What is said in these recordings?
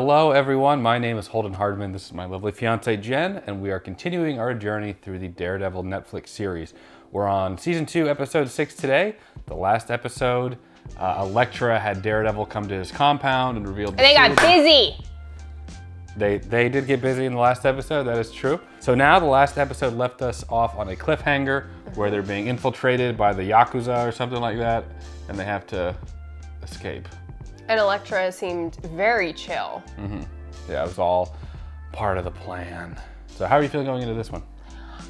Hello everyone, my name is Holden Hardman. This is my lovely fiance Jen, and we are continuing our journey through the Daredevil Netflix series. We're on season 2, episode 6 today. The last episode, Elektra had Daredevil come to his compound and revealed And they got busy. They did get busy in the last episode, that is true. So now the last episode left us off on a cliffhanger where they're being infiltrated by the Yakuza or something like that, and they have to escape. And Elektra seemed very chill. Yeah, it was all part of the plan. So how are you feeling going into this one?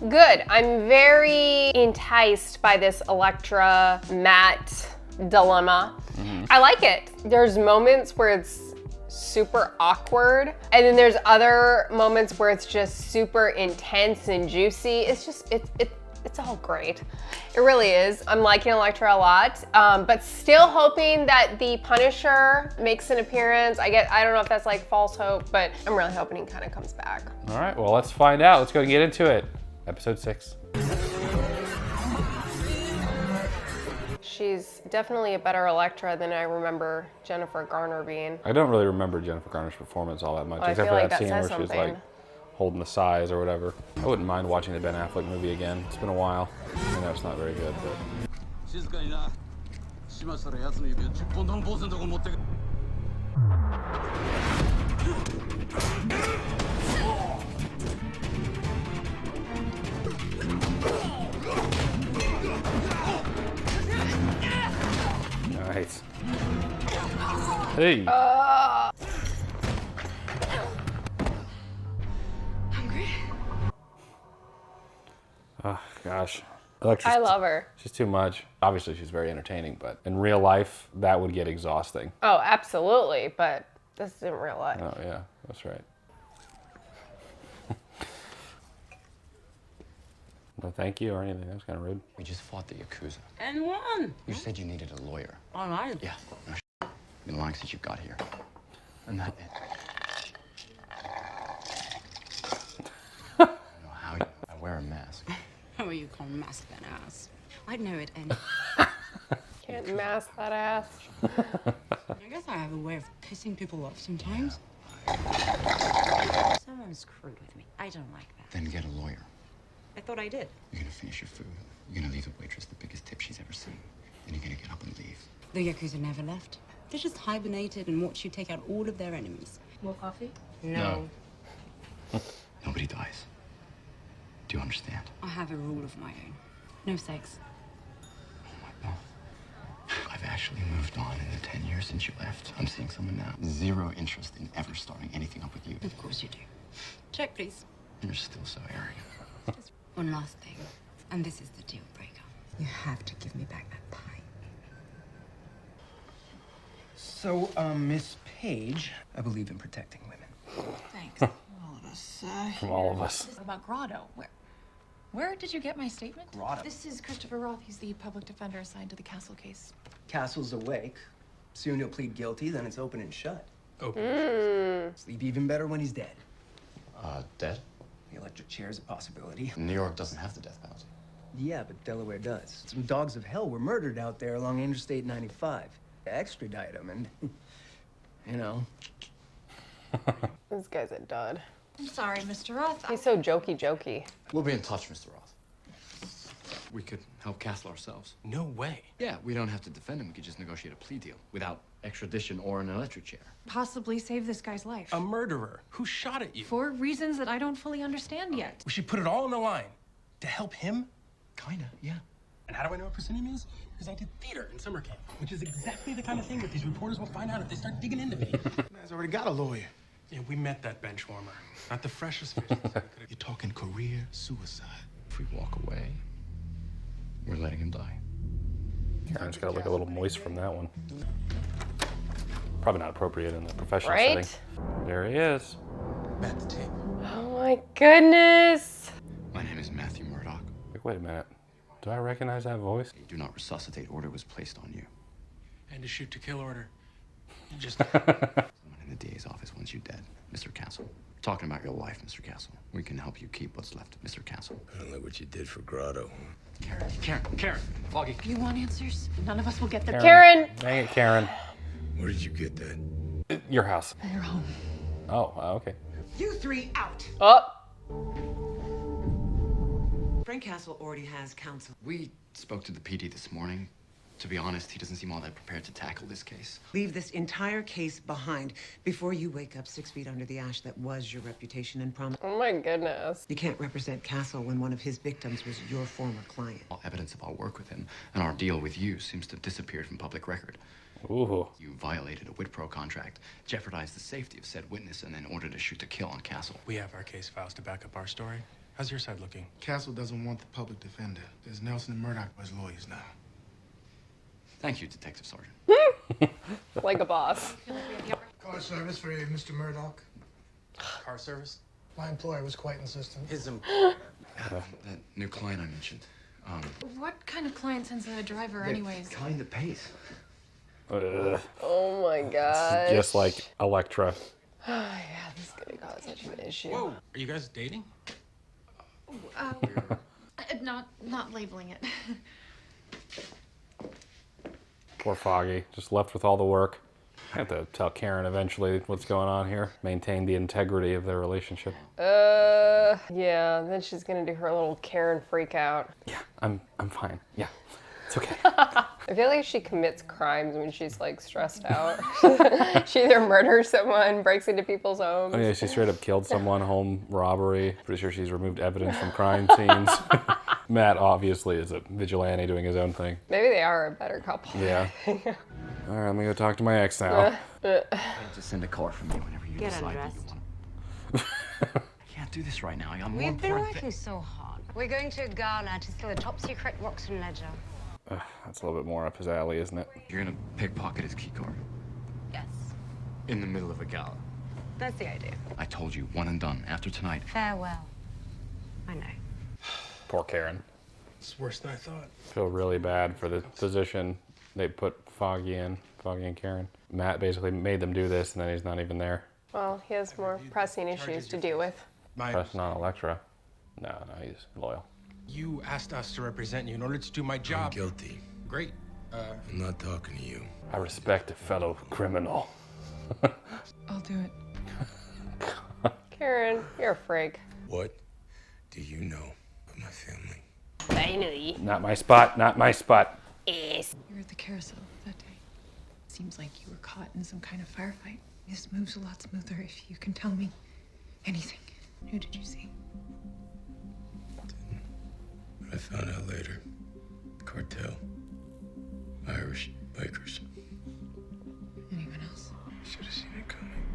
Good. I'm very enticed by this Elektra Matt dilemma. I like it. There's moments where it's super awkward, and then there's other moments where it's just super intense and juicy. It's just, it's all great. It really is. I'm liking Elektra a lot, but still hoping that the Punisher makes an appearance. I don't know if that's like false hope, but I'm really hoping he kind of comes back. All right, well, let's find out. Let's go and get into it. Episode 6. She's definitely a better Elektra than I remember Jennifer Garner being. I don't really remember Jennifer Garner's performance all that much, I except feel for like that that scene where says she was something. like holding the size or whatever. I wouldn't mind watching the Ben Affleck movie again. It's been a while. I know it's not very good, but. Nice. Hey. Hungry? Oh, gosh. Alexa's I love her. She's too much. Obviously, she's very entertaining, but in real life, that would get exhausting. Oh, absolutely, but this isn't real life. Oh, yeah, that's right. No thank you or anything. That was kind of rude. We just fought the Yakuza. And won. You said you needed a lawyer. All right. Yeah. No, I've been lying since you got here. And that I don't know how you... I wear a mask. How are you gonna mask that ass? I'd know it any. Can't mask that ass. I guess I have a way of pissing people off sometimes. Someone's screwed with me. I don't like that. Then get a lawyer. I thought I did. You're gonna finish your food. You're gonna leave the waitress the biggest tip she's ever seen. Then you're gonna get up and leave. The Yakuza never left. They just hibernated and watched you take out all of their enemies. More coffee? No. Nobody dies. Do you understand? I have a rule of my own. No sex. Well, I've actually moved on in the 10 years since you left. I'm seeing someone now. Zero interest in ever starting anything up with you. Of course you do. Check, please. You're still so arrogant. Just one last thing, and this is the deal breaker. You have to give me back that pie. So, Miss Page, I believe in protecting women. Thanks. All of us. From all of us. What about Grotto? Where did you get my statement? Grotto? This is Christopher Roth. He's the public defender assigned to the Castle case. Castle's awake. Soon he'll plead guilty, then it's open and shut. Sleep even better when he's dead. Dead? The electric chair is a possibility. New York doesn't have the death penalty. Yeah, but Delaware does. Some dogs of hell were murdered out there along Interstate 95. Extradite them and, you know. This guy's a dud. I'm sorry, Mr. Roth. He's so jokey. We'll be in touch, Mr. Roth. We could help Castle ourselves. No way. Yeah, we don't have to defend him. We could just negotiate a plea deal without extradition or an electric chair. Possibly save this guy's life. A murderer who shot at you. For reasons that I don't fully understand yet. We should put it all on the line to help him. Kinda, yeah. And how do I know what percent is? Because I did theater in summer camp, which is exactly the kind of thing that these reporters will find out if they start digging into me. Man's already got a lawyer. Yeah, we met that bench warmer. Not the freshest fishes. You're talking career suicide. If we walk away, we're letting him die. Karen's got to look a little moist from that one. Probably not appropriate in the professional Right? setting. There he is. Matt the tape. Oh my goodness. My name is Matthew Murdoch. Wait a minute. Do I recognize that voice? A do not resuscitate order was placed on you. And a shoot to kill order. Just Someone in the DA's office wants you dead, Mr. Castle. We're talking about your life, Mr. Castle. We can help you keep what's left of Mr. Castle. I don't know what you did for Grotto. Karen, Foggy. You want answers? None of us will get them. Karen! Dang it, Karen. Where did you get that? Your house. You're home. Oh, okay. You three out. Oh, Frank Castle already has counsel. We spoke to the PD this morning. To be honest, he doesn't seem all that prepared to tackle this case. Leave this entire case behind before you wake up 6 feet under the ash that was your reputation and promise. oh my goodness. You can't represent Castle when one of his victims was your former client. All evidence of our work with him and our deal with you seems to have disappeared from public record. Ooh. You violated a Whitpro contract, jeopardized the safety of said witness, and then ordered a shoot to kill on Castle. We have our case files to back up our story. How's your side looking? Castle doesn't want the public defender. There's Nelson and Murdoch as lawyers now. Thank you, Detective Sergeant. Like a boss. Car service for Mr. Murdoch. Car service? My employer was quite insistent. That new client I mentioned. What kind of client sends a driver, anyways? Kind that pays. Oh my god. Just like Elektra. Oh yeah, this is gonna cause such an issue. Whoa, are you guys dating? Not labeling it. Poor Foggy, just left with all the work. I have to tell Karen eventually what's going on here. Maintain the integrity of their relationship. Yeah, then she's gonna do her little Karen freak out. Yeah, I'm fine. Yeah, it's okay. I feel like she commits crimes when she's like stressed out. She either murders someone, breaks into people's homes. Oh yeah, she straight up killed someone, home robbery. Pretty sure she's removed evidence from crime scenes. Matt obviously is a vigilante doing his own thing. Maybe they are a better couple. Yeah. All right, let me go talk to my ex now. Just send a car for me whenever you Get decide undressed. that you want. I can't do this right now. I got more We've been important working so hard. We're going to a gala to steal a top secret Roxton ledger. That's a little bit more up his alley, isn't it? You're gonna pickpocket his key card Yes, in the middle of a gala. that's the idea. I told you, one and done. After tonight. Farewell. I know. Poor Karen. It's worse than I thought. Feel really bad for the position they put Foggy and Karen. Matt basically made them do this, and then he's not even there. Well, he has more pressing issues to deal with. Pressing on Elektra. No, he's loyal. You asked us to represent you in order to do my job. I'm guilty. Great. I'm not talking to you. I respect a fellow criminal. I'll do it. Karen, you're a freak. What do you know of my family? Finally. Not my spot, not my spot. Yes. You were at the carousel that day. Seems like you were caught in some kind of firefight. This moves a lot smoother if you can tell me anything. Who did you see? But I found out later. Cartel. Irish bikers. Anyone else? Should have seen it coming.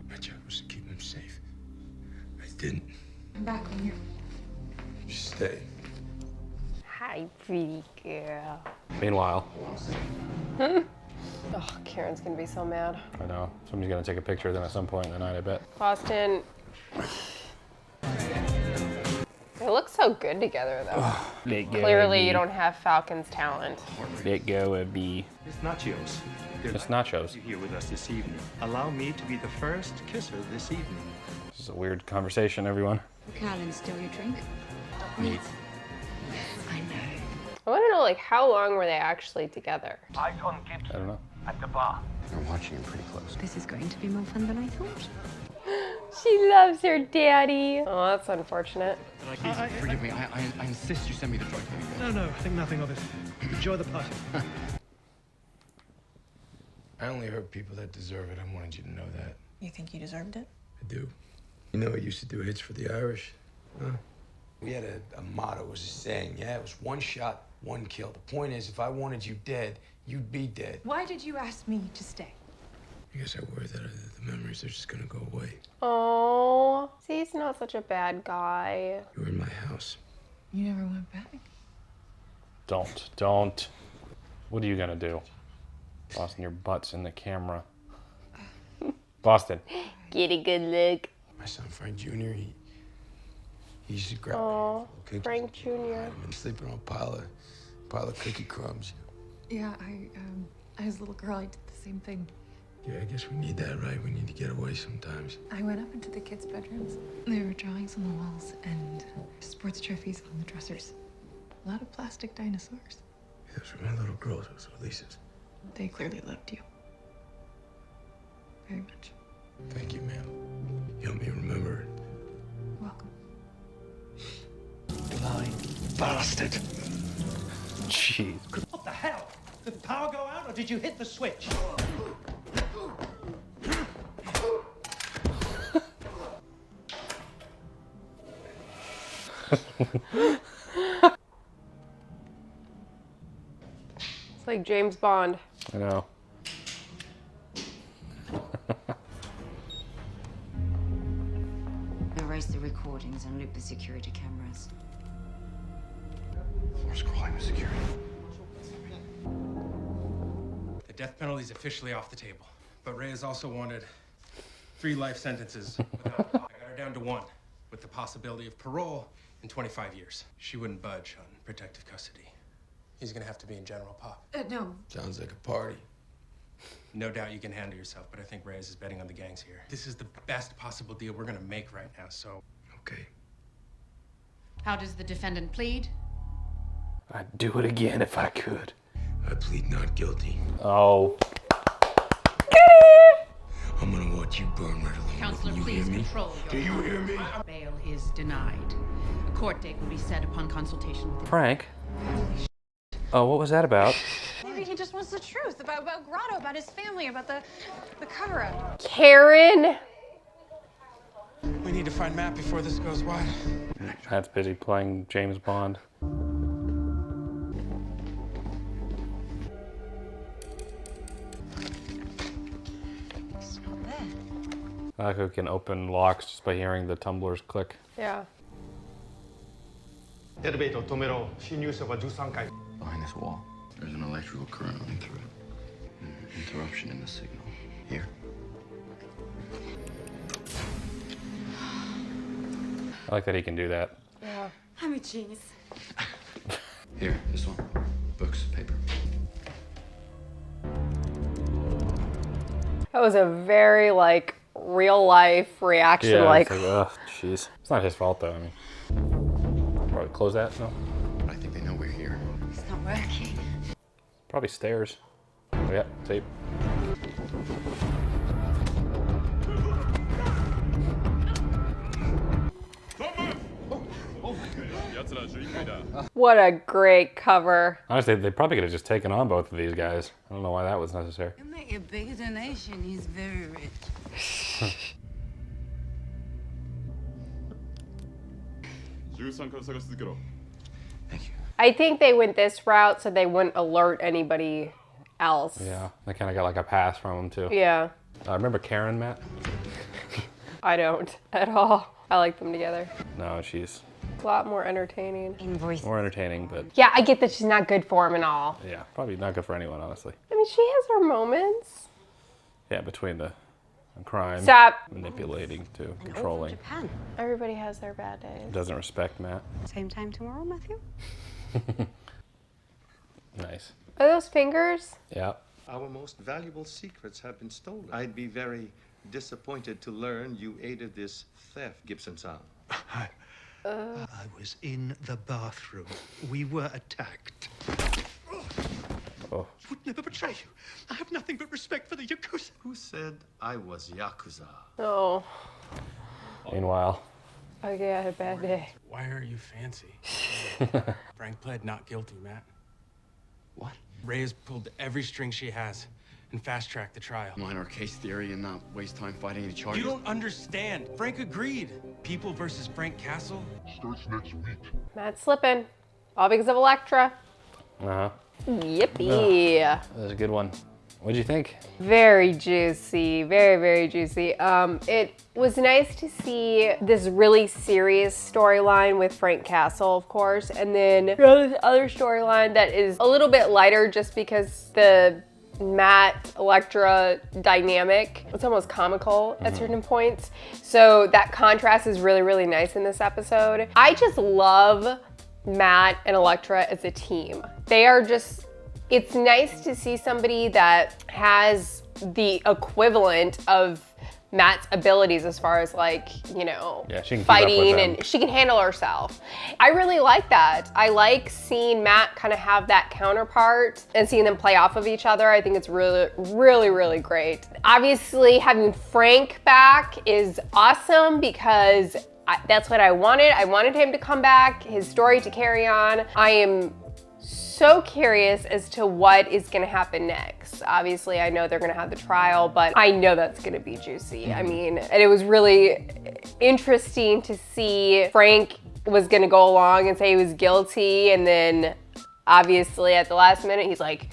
My job was to keep them safe. I didn't. I'm back when you're... Just stay. Hi, pretty girl. Meanwhile, Oh, Karen's gonna be so mad. I know, somebody's gonna take a picture of them at some point in the night, I bet. Boston. They look so good together, though. Clearly, you don't have Falcon's talent. Let go of me. It's nachos. It's nachos. Here with us this evening. Allow me to be the first kisser this evening. This is a weird conversation, everyone. Callan, still your drink? Me. I know. I want to know, like, how long were they actually together? Eyes on Gibson I don't know. at the bar. They're watching him pretty close. This is going to be more fun than I thought. She loves her daddy. Oh, that's unfortunate. Please, forgive me. I insist you send me the drug. No, think nothing of it. Enjoy the party. I only hurt people that deserve it. I wanted you to know that. You think you deserved it? I do. You know, I used to do hits for the Irish. Huh? We had a motto, it was a saying. Yeah, it was one shot, one kill. The point is, if I wanted you dead, you'd be dead. Why did you ask me to stay? I guess I worry that the memories are just gonna go away. Oh, see, he's not such a bad guy. You were in my house. You never went back? Don't. What are you gonna do? Boston, your butt's in the camera. Boston. Get a good look. My son Frank Jr., he used to grab Aw, cookies. Frank Jr. I've been sleeping on a pile of cookie crumbs. Yeah, as a little girl, I did the same thing. Yeah, I guess we need that, right? We need to get away sometimes. I went up into the kids' bedrooms. There were drawings on the walls and sports trophies on the dressers. A lot of plastic dinosaurs. Those were my little girls, those were Lisa's. They clearly loved you. Very much. Thank you, ma'am. You helped me remember it. Welcome. Lying bastard. Jeez. What the hell? Did the power go out or did you hit the switch? It's like James Bond. I know. Erase the recordings and loop the security cameras. Where's crawling with security? The death penalty is officially off the table. But Reyes also wanted 3 life sentences without a clock. I got her down to 1, with the possibility of parole in 25 years. She wouldn't budge on protective custody. He's gonna have to be in general pop. No. Sounds like a party. No doubt you can handle yourself, but I think Reyes is betting on the gangs here. This is the best possible deal we're gonna make right now, so. Okay. How does the defendant plead? I'd do it again if I could. I plead not guilty. Oh. I'm gonna watch you burn right along. Counselor, with me. please You hear me? control Do you hear me? Bail is denied. A court date will be set upon consultation with the... Frank? Oh, what was that about? Maybe he just wants the truth about Grotto, about his family, about the cover-up. Karen. We need to find Matt before this goes wide. Matt's busy playing James Bond. It's not there. I like how we can open locks just by hearing the tumblers click. Yeah. Behind this wall, there's an electrical current running through it. An interruption in the signal. Here. I like that he can do that. Yeah. I'm a genius. Here, this one. Books, paper. That was a very like real life reaction. Yeah, like, it's ugh, jeez. It's not his fault though. I mean, probably close that. No, I think they know we're here. It's not working. probably stairs. Oh, yeah, tape. what a great cover. Honestly, they probably could have just taken on both of these guys. I don't know why that was necessary. You make a big donation. He's very rich. Thank you. I think they went this route so they wouldn't alert anybody else. Yeah, they kind of got like a pass from him too. Yeah. Remember Karen, Matt? I don't at all. I like them together. No, she's A lot more entertaining. Invoice. more entertaining, but Yeah, I get that she's not good for him and all. yeah, probably not good for anyone, honestly. I mean, she has her moments. Yeah, between the crime, Stop. manipulating to controlling. Japan. Everybody has their bad days. Doesn't respect Matt. Same time tomorrow, Matthew? Nice. Are those fingers? Yeah. Our most valuable secrets have been stolen. I'd be very disappointed to learn you aided this theft, Gibson-san. I was in the bathroom. We were attacked. Oh. Would never betray you. I have nothing but respect for the Yakuza. Who said I was Yakuza? Oh. Meanwhile, Okay, I had a bad day. Why are you fancy? Frank pled not guilty, Matt. What? Reyes pulled every string she has and fast-tracked the trial. Minor case theory and not waste time fighting any charges. You don't understand. Frank agreed. People versus Frank Castle. Starts next week. Matt's slipping. All because of Elektra. uh-huh. Yippee. That was a good one. What'd you think? Very juicy, very, very juicy. It was nice to see this really serious storyline with Frank Castle, of course, and then this other storyline that is a little bit lighter just because the Matt Elektra dynamic, it's almost comical at certain points. So that contrast is really, really nice in this episode. I just love Matt and Elektra as a team. They are just, it's nice to see somebody that has the equivalent of Matt's abilities as far as like, you know, Yeah, she can keep up with fighting, him. and she can handle herself. I really like that. I like seeing Matt kind of have that counterpart and seeing them play off of each other. I think it's really, really, really great. Obviously, having Frank back is awesome because that's what I wanted. I wanted him to come back, his story to carry on. I am so curious as to what is gonna happen next. Obviously, I know they're gonna have the trial, but I know that's gonna be juicy. I mean, and it was really interesting to see Frank was gonna go along and say he was guilty, and then obviously at the last minute, he's like,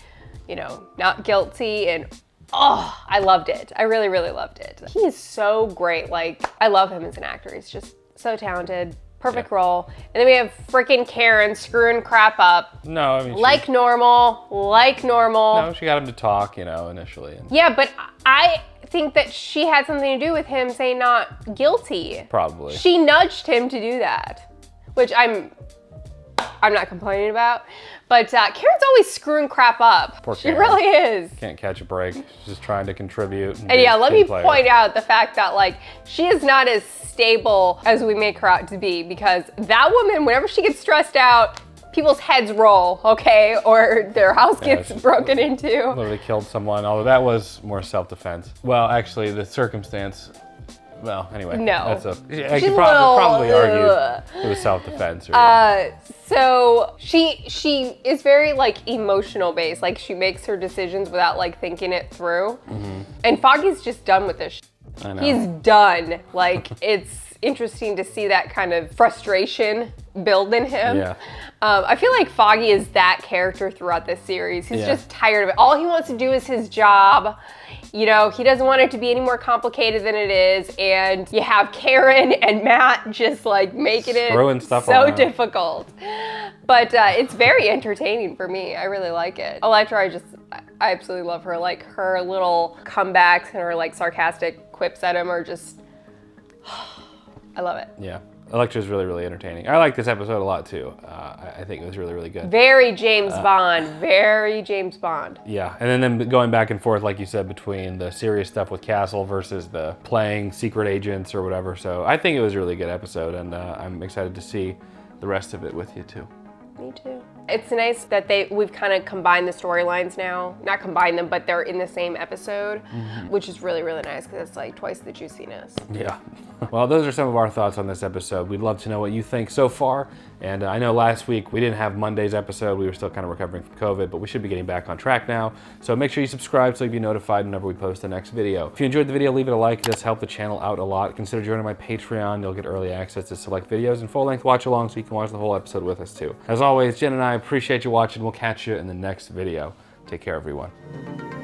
you know, not guilty, and oh, I loved it. I really, really loved it. He is so great. Like, I love him as an actor. He's just so talented. Perfect role. And then we have freaking Karen screwing crap up. No, I mean, like normal. No, she got him to talk, you know, initially. And Yeah, but I think that she had something to do with him saying not guilty. probably. She nudged him to do that, which I'm not complaining about. But Karen's always screwing crap up. Poor She Karen. really is. Can't catch a break. She's just trying to contribute. And be a yeah, let me team player. point out the fact that like she is not as stable as we make her out to be, because that woman, whenever she gets stressed out, people's heads roll, okay? Or their house gets she's broken into. Literally killed someone, although that was more self-defense. Well, actually, the circumstance. Well, anyway. No. That's I She's could a probably little, argue it was self-defense. Or, So she is very like emotional based. Like she makes her decisions without like thinking it through. And Foggy's just done with this. I know. He's done. Like it's interesting to see that kind of frustration build in him. Yeah. I feel like Foggy is that character throughout this series. He's Yeah. just tired of it. All he wants to do is his job. You know, he doesn't want it to be any more complicated than it is. And you have Karen and Matt just like making Screwing it stuff so around. difficult. But it's very entertaining for me. I really like it. Elektra, I absolutely love her. Like her little comebacks and her like sarcastic quips at him are just, I love it. Yeah. Elektra's really, really entertaining. I like this episode a lot too. I think it was really, really good. Very James Bond, very James Bond. Yeah, and then going back and forth, like you said, between the serious stuff with Castle versus the playing secret agents or whatever. So I think it was a really good episode, and I'm excited to see the rest of it with you too. Me too. It's nice that we've kind of combined the storylines now. Not combined them, but they're in the same episode, which is really, really nice because it's like twice the juiciness. Yeah. Well, those are some of our thoughts on this episode. We'd love to know what you think so far. And I know last week we didn't have Monday's episode. We were still kind of recovering from COVID, but we should be getting back on track now. So make sure you subscribe so you'll be notified whenever we post the next video. If you enjoyed the video, leave it a like. It does help the channel out a lot. Consider joining my Patreon. You'll get early access to select videos and full-length watch-along so you can watch the whole episode with us too. As always, Jen and I appreciate you watching. We'll catch you in the next video. Take care, everyone.